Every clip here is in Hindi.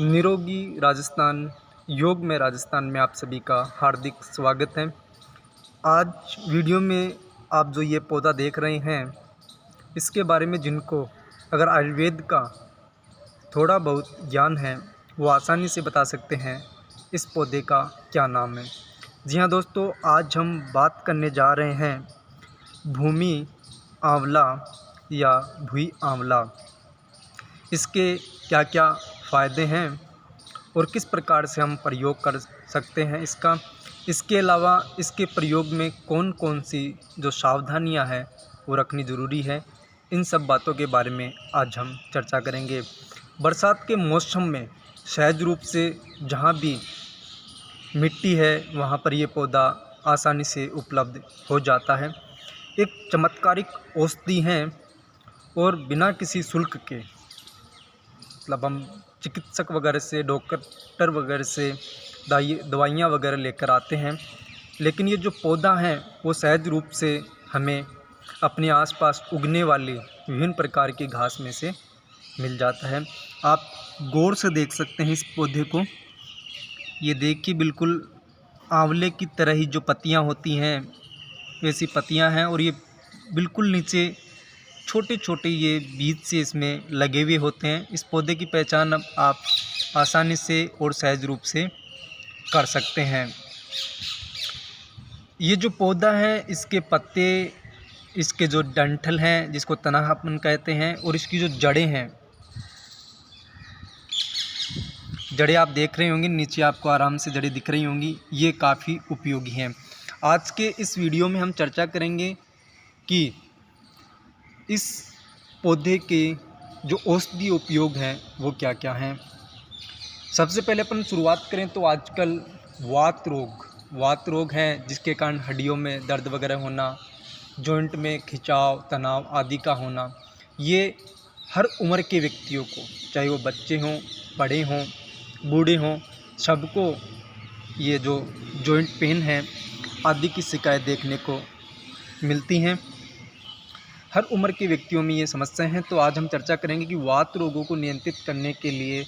निरोगी राजस्थान योग में राजस्थान में आप सभी का हार्दिक स्वागत है। आज वीडियो में आप जो ये पौधा देख रहे हैं, इसके बारे में जिनको अगर आयुर्वेद का थोड़ा बहुत ज्ञान है वो आसानी से बता सकते हैं इस पौधे का क्या नाम है। जी हाँ दोस्तों, आज हम बात करने जा रहे हैं भूमि आंवला या भुई आंवला। इसके क्या क्या फ़ायदे हैं और किस प्रकार से हम प्रयोग कर सकते हैं इसका। इसके अलावा इसके प्रयोग में कौन कौन सी जो सावधानियां हैं वो रखनी ज़रूरी है, इन सब बातों के बारे में आज हम चर्चा करेंगे। बरसात के मौसम में सहज रूप से जहाँ भी मिट्टी है वहाँ पर ये पौधा आसानी से उपलब्ध हो जाता है। एक चमत्कारिक औषधि है और बिना किसी शुल्क के, मतलब हम चिकित्सक वगैरह से, डॉक्टर वगैरह से दवाइयाँ वगैरह लेकर आते हैं, लेकिन ये जो पौधा है वो सहज रूप से हमें अपने आसपास उगने वाली विभिन्न प्रकार की घास में से मिल जाता है। आप गौर से देख सकते हैं इस पौधे को। ये देखिए, बिल्कुल आंवले की तरह ही जो पत्तियां होती हैं वैसी पत्तियां हैं, और ये बिल्कुल नीचे छोटे छोटे ये बीज से इसमें लगे हुए होते हैं। इस पौधे की पहचान अब आप आसानी से और सहज रूप से कर सकते हैं। ये जो पौधा है, इसके पत्ते, इसके जो डंठल हैं जिसको तना अपन कहते हैं, और इसकी जो जड़ें हैं, जड़ें आप देख रहे होंगे नीचे, आपको आराम से जड़ें दिख रही होंगी, ये काफ़ी उपयोगी हैं। आज के इस वीडियो में हम चर्चा करेंगे कि इस पौधे के जो औषधीय उपयोग हैं वो क्या क्या हैं। सबसे पहले अपन शुरुआत करें तो आजकल वात रोग हैं, जिसके कारण हड्डियों में दर्द वगैरह होना, जॉइंट में खिंचाव, तनाव आदि का होना, ये हर उम्र के व्यक्तियों को, चाहे वो बच्चे हों, बड़े हों, बूढ़े हों, सबको ये जो जॉइंट पेन है आदि की शिकायत देखने को मिलती हैं। हर उम्र के व्यक्तियों में ये समस्याएं हैं। तो आज हम चर्चा करेंगे कि वात रोगों को नियंत्रित करने के लिए,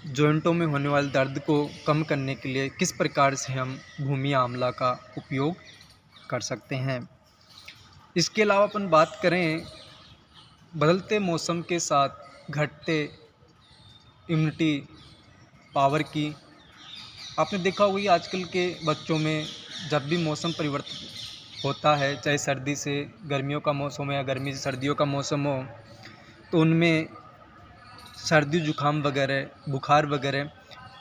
जॉइंटों में होने वाले दर्द को कम करने के लिए किस प्रकार से हम भूमि आंवला का उपयोग कर सकते हैं। इसके अलावा अपन बात करें बदलते मौसम के साथ घटते इम्यूनिटी पावर की। आपने देखा होगा कि आजकल के बच्चों में जब भी मौसम परिवर्तन होता है, चाहे सर्दी से गर्मियों का मौसम हो या गर्मी से सर्दियों का मौसम हो, तो उनमें सर्दी जुकाम वगैरह, बुखार वगैरह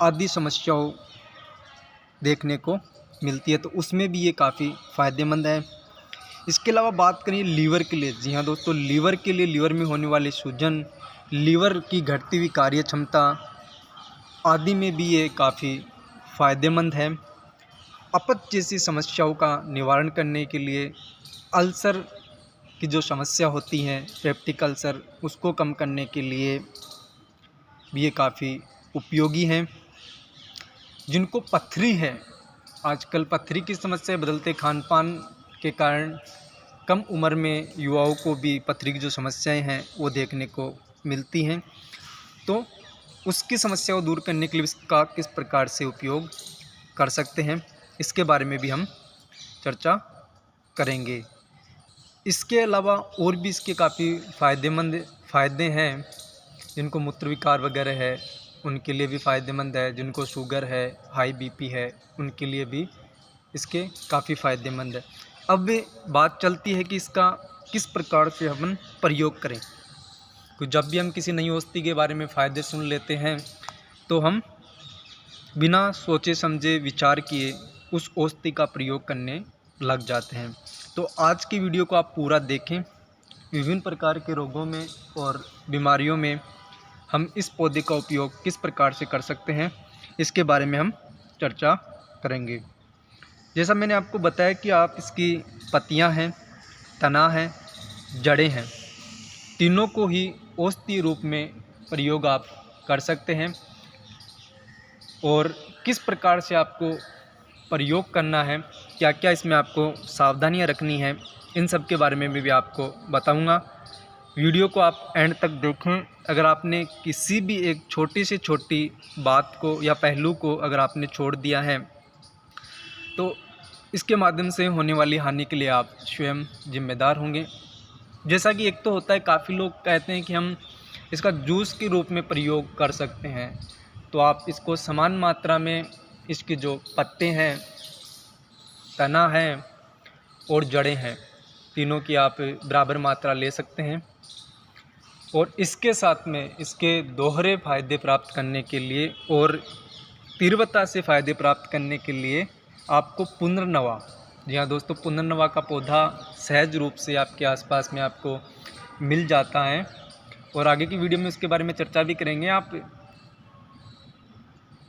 आदि समस्याओं देखने को मिलती है, तो उसमें भी ये काफ़ी फ़ायदेमंद है। इसके अलावा बात करें लीवर के लिए। जी हाँ दोस्तों, लीवर के लिए, लीवर में होने वाले सूजन, लीवर की घटती हुई कार्य क्षमता आदि में भी ये काफ़ी फ़ायदेमंद है। अपच जैसी समस्याओं का निवारण करने के लिए, अल्सर की जो समस्या होती है, पेप्टिक अल्सर, उसको कम करने के लिए भी ये काफ़ी उपयोगी हैं। जिनको पथरी है, आजकल पथरी की समस्या बदलते खान पान के कारण कम उम्र में युवाओं को भी पथरी की जो समस्याएं हैं वो देखने को मिलती हैं, तो उसकी समस्या को दूर करने के लिए इसका किस प्रकार से उपयोग कर सकते हैं, इसके बारे में भी हम चर्चा करेंगे। इसके अलावा और भी इसके काफ़ी फ़ायदे हैं। जिनको मूत्र विकार वगैरह है उनके लिए भी फ़ायदेमंद है, जिनको शुगर है, हाई बीपी है, उनके लिए भी इसके काफ़ी फ़ायदेमंद है। अब बात चलती है कि इसका किस प्रकार से हम प्रयोग करें। तो जब भी हम किसी नई औषधि के बारे में फ़ायदे सुन लेते हैं तो हम बिना सोचे समझे विचार किए उस औषधि का प्रयोग करने लग जाते हैं। तो आज की वीडियो को आप पूरा देखें। विभिन्न प्रकार के रोगों में और बीमारियों में हम इस पौधे का उपयोग किस प्रकार से कर सकते हैं, इसके बारे में हम चर्चा करेंगे। जैसा मैंने आपको बताया कि आप इसकी पत्तियां हैं, तना है, जड़ें हैं, तीनों को ही औषधीय रूप में प्रयोग आप कर सकते हैं, और किस प्रकार से आपको प्रयोग करना है, क्या क्या इसमें आपको सावधानियां रखनी है, इन सब के बारे में भी आपको बताऊंगा। वीडियो को आप एंड तक देखें। अगर आपने किसी भी एक छोटी से छोटी बात को या पहलू को अगर आपने छोड़ दिया है तो इसके माध्यम से होने वाली हानि के लिए आप स्वयं जिम्मेदार होंगे। जैसा कि एक तो होता है, काफ़ी लोग कहते हैं कि हम इसका जूस के रूप में प्रयोग कर सकते हैं, तो आप इसको समान मात्रा में इसके जो पत्ते हैं, तना है और जड़ें हैं, तीनों की आप बराबर मात्रा ले सकते हैं। और इसके साथ में इसके दोहरे फ़ायदे प्राप्त करने के लिए और तीव्रता से फ़ायदे प्राप्त करने के लिए आपको पुनर्नवा, जी हाँ दोस्तों, पुनर्नवा का पौधा सहज रूप से आपके आसपास में आपको मिल जाता है। और आगे की वीडियो में उसके बारे में चर्चा भी करेंगे। आप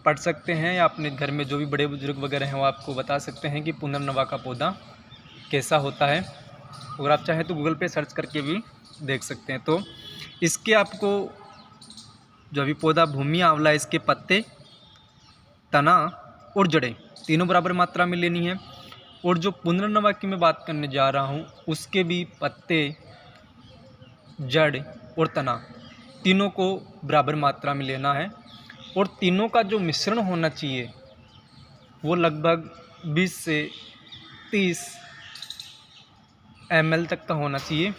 पढ़ सकते हैं या अपने घर में जो भी बड़े बुजुर्ग वगैरह हैं वो आपको बता सकते हैं कि पुनर्नवा का पौधा कैसा होता है। और आप चाहें तो गूगल पे सर्च करके भी देख सकते हैं। तो इसके आपको जो अभी पौधा भूमि आंवला, इसके पत्ते, तना और जड़ें तीनों बराबर मात्रा में लेनी है। और जो पुनर्नवा की मैं बात करने जा रहा हूँ उसके भी पत्ते, जड़ और तना तीनों को बराबर मात्रा में लेना है। और तीनों का जो मिश्रण होना चाहिए वो लगभग 20 से 30 ml तक का होना चाहिए।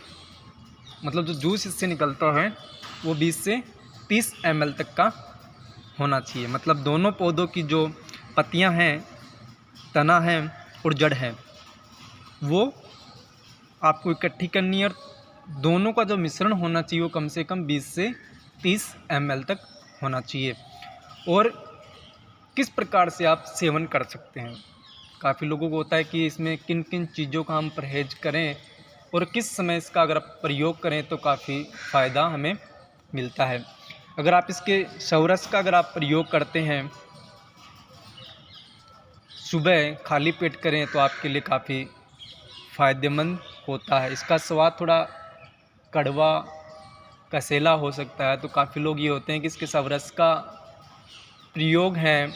मतलब जो जूस इससे निकलता है वो 20 से 30 ml तक का होना चाहिए। मतलब दोनों पौधों की जो पत्तियां हैं, तना है और जड़ है, वो आपको इकट्ठी करनी है। और दोनों का जो मिश्रण होना चाहिए वो कम से कम 20 से 30 ml तक होना चाहिए। और किस प्रकार से आप सेवन कर सकते हैं, काफ़ी लोगों को होता है कि इसमें किन किन चीज़ों का हम परहेज करें और किस समय इसका अगर आप प्रयोग करें तो काफ़ी फ़ायदा हमें मिलता है। अगर आप इसके सौरस का अगर आप प्रयोग करते हैं, सुबह खाली पेट करें तो आपके लिए काफ़ी फ़ायदेमंद होता है। इसका स्वाद थोड़ा कड़वा, कसेला हो सकता है, तो काफ़ी लोग ये होते हैं कि इसके सौरस का प्रयोग है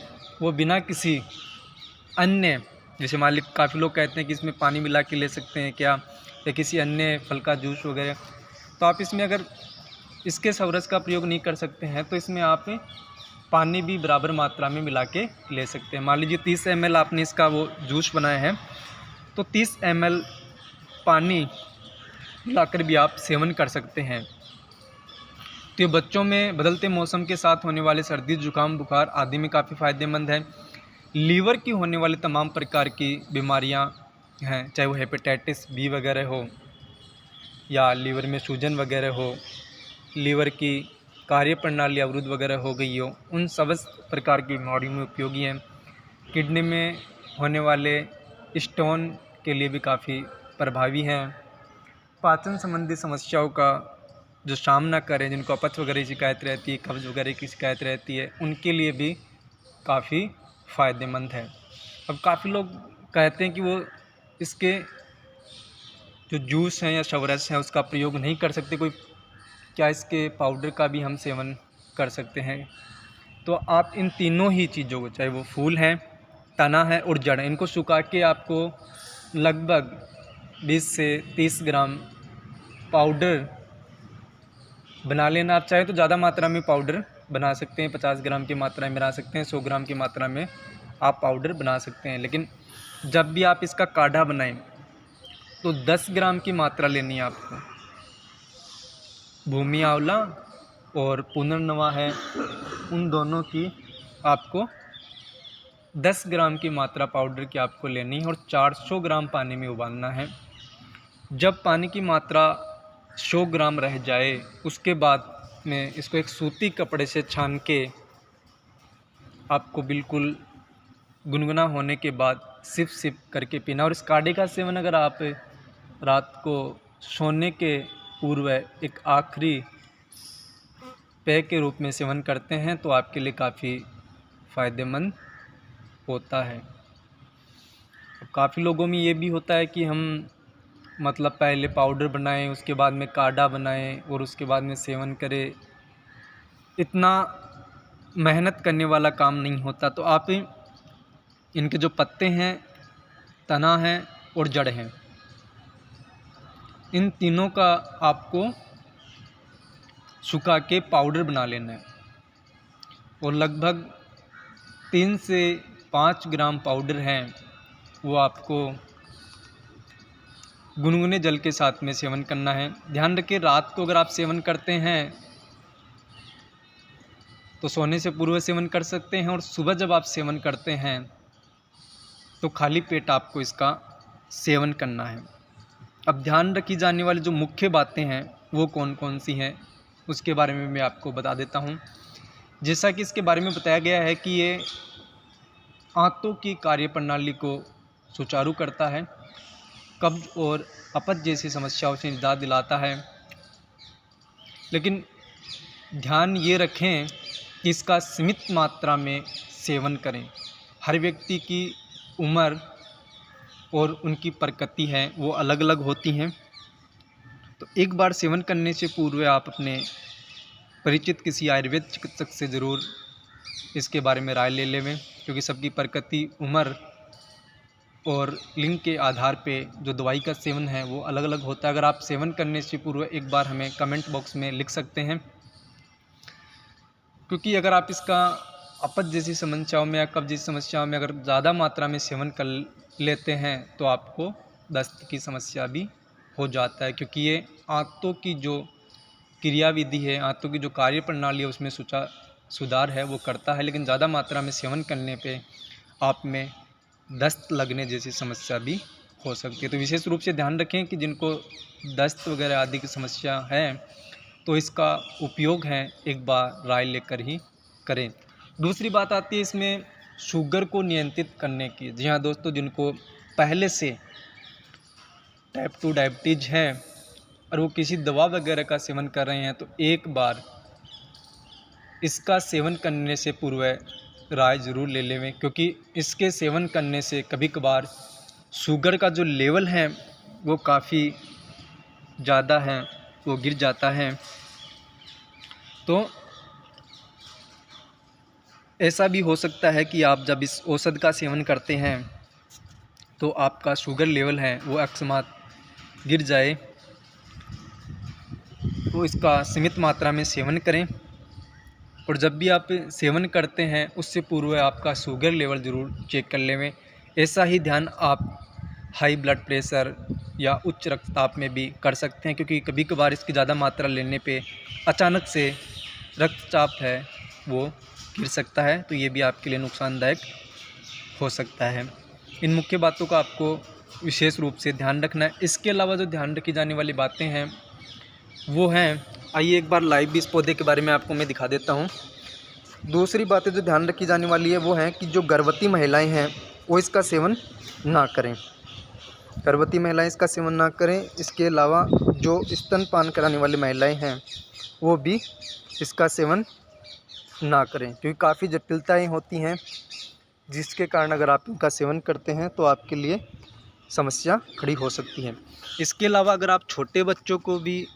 वो बिना किसी अन्य, जैसे मान लीजिए काफ़ी लोग कहते हैं कि इसमें पानी मिला के ले सकते हैं क्या, या किसी अन्य फल का जूस वगैरह, तो आप इसमें अगर इसके सौरस का प्रयोग नहीं कर सकते हैं तो इसमें आप पानी भी बराबर मात्रा में मिला के ले सकते हैं। मान लीजिए 30 ml आपने इसका वो जूस बनाया है तो 30 ml पानी मिलाकर भी आप सेवन कर सकते हैं। तो ये बच्चों में बदलते मौसम के साथ होने वाले सर्दी, जुकाम, बुखार आदि में काफ़ी फ़ायदेमंद है। लीवर की होने वाली तमाम प्रकार की बीमारियां हैं, चाहे वो हेपेटाइटिस बी वगैरह हो या लीवर में सूजन वगैरह हो, लीवर की कार्यप्रणाली अवरुद्ध वगैरह हो गई हो, उन सब प्रकार की बीमारियों में उपयोगी हैं। किडनी में होने वाले स्टोन के लिए भी काफ़ी प्रभावी हैं। पाचन संबंधी समस्याओं का जो सामना करें, जिनको अपच वगैरह की शिकायत रहती है, कब्ज़ वगैरह की शिकायत रहती है, उनके लिए भी काफ़ी फ़ायदेमंद है। अब काफ़ी लोग कहते हैं कि वो इसके जो जूस हैं या शवरस हैं उसका प्रयोग नहीं कर सकते, कोई क्या इसके पाउडर का भी हम सेवन कर सकते हैं। तो आप इन तीनों ही चीज़ों को, चाहे वो फूल हैं, तना है और जड़ है, इनको सुखा के आपको लगभग 20 से 30 ग्राम पाउडर बना लेना। आप चाहे तो ज़्यादा मात्रा में पाउडर बना सकते हैं, 50 ग्राम की मात्रा में बना सकते हैं, 100 ग्राम की मात्रा में आप पाउडर बना सकते हैं। लेकिन जब भी आप इसका काढ़ा बनाएं तो 10 ग्राम की मात्रा लेनी है आपको। भूमि आंवला और पुनर्नवा है, उन दोनों की आपको 10 ग्राम की मात्रा पाउडर की आपको लेनी है और 400 ग्राम पानी में उबालना है। जब पानी की मात्रा 100 ग्राम रह जाए उसके बाद में इसको एक सूती कपड़े से छान के आपको बिल्कुल गुनगुना होने के बाद सिप सिप करके पीना। और इस काढ़े का सेवन अगर आप रात को सोने के पूर्व एक आखिरी पेय के रूप में सेवन करते हैं तो आपके लिए काफ़ी फ़ायदेमंद होता है। काफ़ी लोगों में ये भी होता है कि हम मतलब पहले पाउडर बनाएं, उसके बाद में काढ़ा बनाएं और उसके बाद में सेवन करें। इतना मेहनत करने वाला काम नहीं होता। तो आप इनके जो पत्ते हैं, तना है और जड़ हैं, इन तीनों का आपको सुखा के पाउडर बना लेना है और लगभग 3 से 5 ग्राम पाउडर हैं वो आपको गुनगुने जल के साथ में सेवन करना है। ध्यान रखिए, रात को अगर आप सेवन करते हैं तो सोने से पूर्व सेवन कर सकते हैं, और सुबह जब आप सेवन करते हैं तो खाली पेट आपको इसका सेवन करना है। अब ध्यान रखी जाने वाली जो मुख्य बातें हैं वो कौन कौन सी हैं उसके बारे में मैं आपको बता देता हूँ। जैसा कि इसके बारे में बताया गया है कि ये आंतों की कार्यप्रणाली को सुचारू करता है, कब्ज और अपच जैसी समस्याओं से निजात दिलाता है। लेकिन ध्यान ये रखें कि इसका सीमित मात्रा में सेवन करें। हर व्यक्ति की उम्र और उनकी प्रकृति है वो अलग अलग होती हैं, तो एक बार सेवन करने से पूर्व आप अपने परिचित किसी आयुर्वेद चिकित्सक से ज़रूर इसके बारे में राय ले लें, क्योंकि सबकी प्रकृति, उम्र और लिंग के आधार पे जो दवाई का सेवन है वो अलग अलग होता है। अगर आप सेवन करने से पूर्व एक बार हमें कमेंट बॉक्स में लिख सकते हैं, क्योंकि अगर आप इसका अपच जैसी समस्याओं में या कब्ज जैसी समस्याओं में अगर ज़्यादा मात्रा में सेवन कर लेते हैं तो आपको दस्त की समस्या भी हो जाता है, क्योंकि ये आंतों की जो क्रियाविधि है, आंतों की जो कार्य प्रणाली है उसमें सुधार है वो करता है, लेकिन ज़्यादा मात्रा में सेवन करने पे आप में दस्त लगने जैसी समस्या भी हो सकती है। तो विशेष रूप से ध्यान रखें कि जिनको दस्त वगैरह आदि की समस्या है तो इसका उपयोग है एक बार राय लेकर ही करें। दूसरी बात आती है इसमें शुगर को नियंत्रित करने की। जी हाँ दोस्तों, जिनको पहले से टाइप 2 डायबिटीज़ है और वो किसी दवा वगैरह का सेवन कर रहे हैं तो एक बार इसका सेवन करने से पूर्व राय ज़रूर ले लें, क्योंकि इसके सेवन करने से कभी कभार शुगर का जो लेवल है वो काफ़ी ज़्यादा है, वो गिर जाता है। तो ऐसा भी हो सकता है कि आप जब इस औषध का सेवन करते हैं तो आपका शुगर लेवल है वो अकस्मात गिर जाए, तो इसका सीमित मात्रा में सेवन करें। और जब भी आप सेवन करते हैं उससे पूर्व आपका शुगर लेवल ज़रूर चेक कर लें। ऐसा ही ध्यान आप हाई ब्लड प्रेशर या उच्च रक्तचाप में भी कर सकते हैं, क्योंकि कभी कभार इसकी ज़्यादा मात्रा लेने पे अचानक से रक्तचाप है वो गिर सकता है, तो ये भी आपके लिए नुकसानदायक हो सकता है। इन मुख्य बातों का आपको विशेष रूप से ध्यान रखना है। इसके अलावा जो ध्यान रखी जाने वाली बातें हैं वो हैं, आइए एक बार लाइव भी इस पौधे के बारे में आपको मैं दिखा देता हूँ। दूसरी बातें जो ध्यान रखी जाने वाली है वो हैं कि जो गर्भवती महिलाएं हैं वो इसका सेवन ना करें, गर्भवती महिलाएं इसका सेवन ना करें। इसके अलावा जो स्तनपान कराने वाली महिलाएं हैं वो भी इसका सेवन ना करें, क्योंकि काफ़ी जटिलताएं होती हैं जिसके कारण अगर आप इनका सेवन करते हैं तो आपके लिए समस्या खड़ी हो सकती है। इसके अलावा अगर आप छोटे बच्चों को भी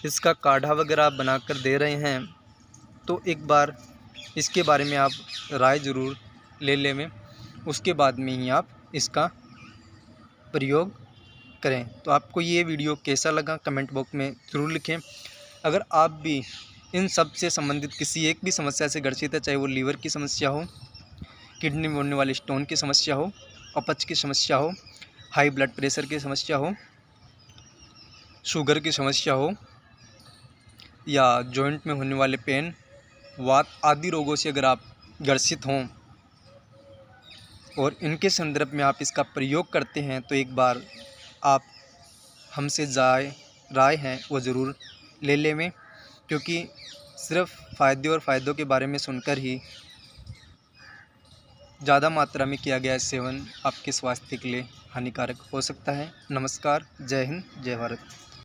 इसका काढ़ा वगैरह आप बनाकर दे रहे हैं तो एक बार इसके बारे में आप राय ज़रूर ले लें, उसके बाद में ही आप इसका प्रयोग करें। तो आपको ये वीडियो कैसा लगा कमेंट बॉक्स में ज़रूर लिखें। अगर आप भी इन सब से संबंधित किसी एक भी समस्या से ग्रसित है, चाहे वो लीवर की समस्या हो, किडनी में होने वाली स्टोन की समस्या हो, अपच की समस्या हो, हाई ब्लड प्रेशर की समस्या हो, शुगर की समस्या हो, या जॉइंट में होने वाले पेन, वात आदि रोगों से अगर आप ग्रसित हों और इनके संदर्भ में आप इसका प्रयोग करते हैं तो एक बार आप हमसे राय है वो ज़रूर ले लें, क्योंकि सिर्फ फ़ायदे और फ़ायदों के बारे में सुनकर ही ज़्यादा मात्रा में किया गया सेवन आपके स्वास्थ्य के लिए हानिकारक हो सकता है। नमस्कार, जय हिंद, जय भारत।